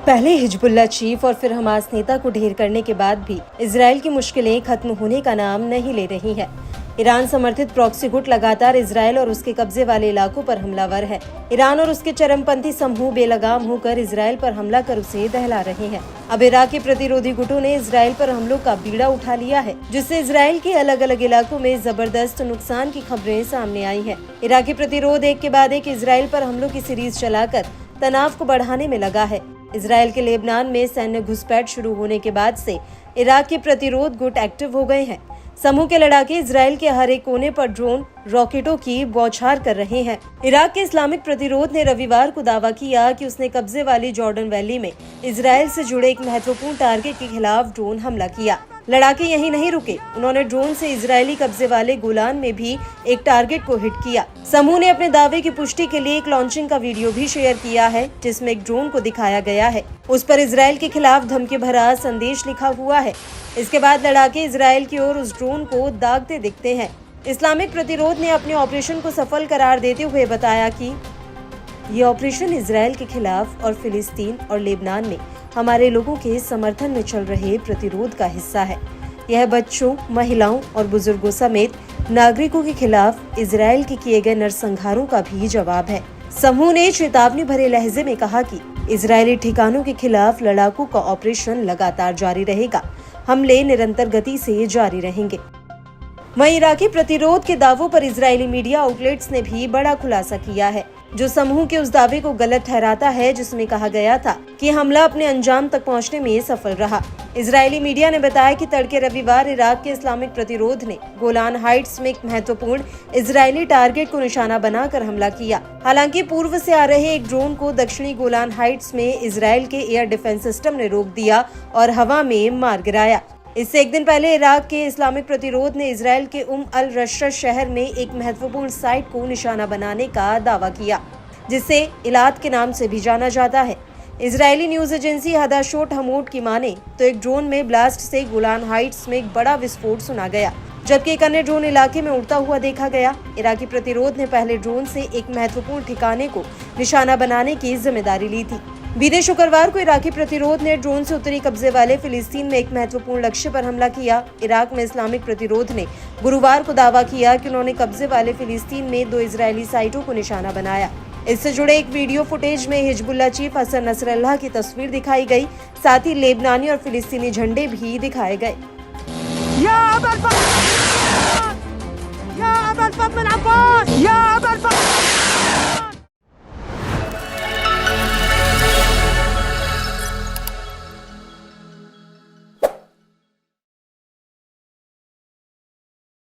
पहले Hezbollah chief और फिर हमास नेता को ढेर करने के बाद भी इजराइल की मुश्किलें खत्म होने का नाम नहीं ले रही है। ईरान समर्थित प्रॉक्सी गुट लगातार इजराइल और उसके कब्जे वाले इलाकों पर हमलावर है। ईरान और उसके चरमपंथी समूह बेलगाम होकर इजराइल पर हमला कर उसे दहला रहे हैं। अब इराकी प्रतिरोधी गुटों ने इजराइल पर हमलों का बीड़ा उठा लिया है, जिससे इजराइल के अलग अलग इलाकों में जबरदस्त नुकसान की खबरें सामने आई है। इराकी प्रतिरोध एक के बाद एक इजराइल पर हमलों की सीरीज चलाकर तनाव को बढ़ाने में लगा है। इजराइल के लेबनान में सैन्य घुसपैठ शुरू होने के बाद से इराक के प्रतिरोध गुट एक्टिव हो गए हैं। समूह के लड़ाके इजराइल के हर एक कोने पर ड्रोन रॉकेटों की बौछार कर रहे हैं। इराक के इस्लामिक प्रतिरोध ने रविवार को दावा किया कि उसने कब्जे वाली जॉर्डन वैली में इजराइल से जुड़े एक महत्वपूर्ण टारगेट के खिलाफ ड्रोन हमला किया। लड़ाके यहीं नहीं रुके, उन्होंने ड्रोन से इजरायली कब्जे वाले गोलान में भी एक टारगेट को हिट किया। समूह ने अपने दावे की पुष्टि के लिए एक लॉन्चिंग का वीडियो भी शेयर किया है, जिसमें एक ड्रोन को दिखाया गया है। उस पर इजराइल के खिलाफ धमकी भरा संदेश लिखा हुआ है। इसके बाद लड़ाके इजराइल की ओर उस ड्रोन को दागते दिखते हैं। इस्लामिक प्रतिरोध ने अपने ऑपरेशन को सफल करार देते हुए बताया कि ये ऑपरेशन इजराइल के खिलाफ और फिलिस्तीन और लेबनान में हमारे लोगों के समर्थन में चल रहे प्रतिरोध का हिस्सा है। यह बच्चों, महिलाओं और बुजुर्गों समेत नागरिकों के खिलाफ इजराइल के किए गए नरसंहारों का भी जवाब है। समूह ने चेतावनी भरे लहजे में कहा कि इजरायली ठिकानों के खिलाफ लड़ाकों का ऑपरेशन लगातार जारी रहेगा। हमले निरंतर गति से जारी रहेंगे। वहीं इराकी प्रतिरोध के दावों पर इजरायली मीडिया आउटलेट्स ने भी बड़ा खुलासा किया है, जो समूह के उस दावे को गलत ठहराता है जिसमें कहा गया था कि हमला अपने अंजाम तक पहुंचने में सफल रहा। इजरायली मीडिया ने बताया कि तड़के रविवार इराक के इस्लामिक प्रतिरोध ने गोलान हाइट्स में एक महत्वपूर्ण इजरायली टारगेट को निशाना बनाकर हमला किया। हालांकि पूर्व से आ रहे एक ड्रोन को दक्षिणी गोलान हाइट्स में इजराइल के एयर डिफेंस सिस्टम ने रोक दिया और हवा में मार गिराया। इससे एक दिन पहले इराक के इस्लामिक प्रतिरोध ने इजराइल के अल रशद शहर में एक महत्वपूर्ण साइट को निशाना बनाने का दावा किया, जिसे इलात के नाम से भी जाना जाता है। इजरायली न्यूज एजेंसी हदाशोट हमोट की माने तो एक ड्रोन में ब्लास्ट से गोलान हाइट्स में एक बड़ा विस्फोट सुना गया, जबकि एक अन्य ड्रोन इलाके में उड़ता हुआ देखा गया। इराकी प्रतिरोध ने पहले ड्रोन से एक महत्वपूर्ण ठिकाने को निशाना बनाने की जिम्मेदारी ली थी। बीते शुक्रवार को इराकी प्रतिरोध ने ड्रोन से उत्तरी कब्जे वाले फिलिस्तीन में एक महत्वपूर्ण लक्ष्य पर हमला किया। इराक में इस्लामिक प्रतिरोध ने गुरुवार को दावा किया कि उन्होंने कब्जे वाले फिलिस्तीन में 2 इजरायली साइटों को निशाना बनाया। इससे जुड़े एक वीडियो फुटेज में हिजबुल्लाह चीफ हसन नसरल्लाह की तस्वीर दिखाई गई, साथ ही लेबनानी और फिलिस्तीनी झंडे भी दिखाए गए। या अबल फतह, या अबल फतह अब्बास, या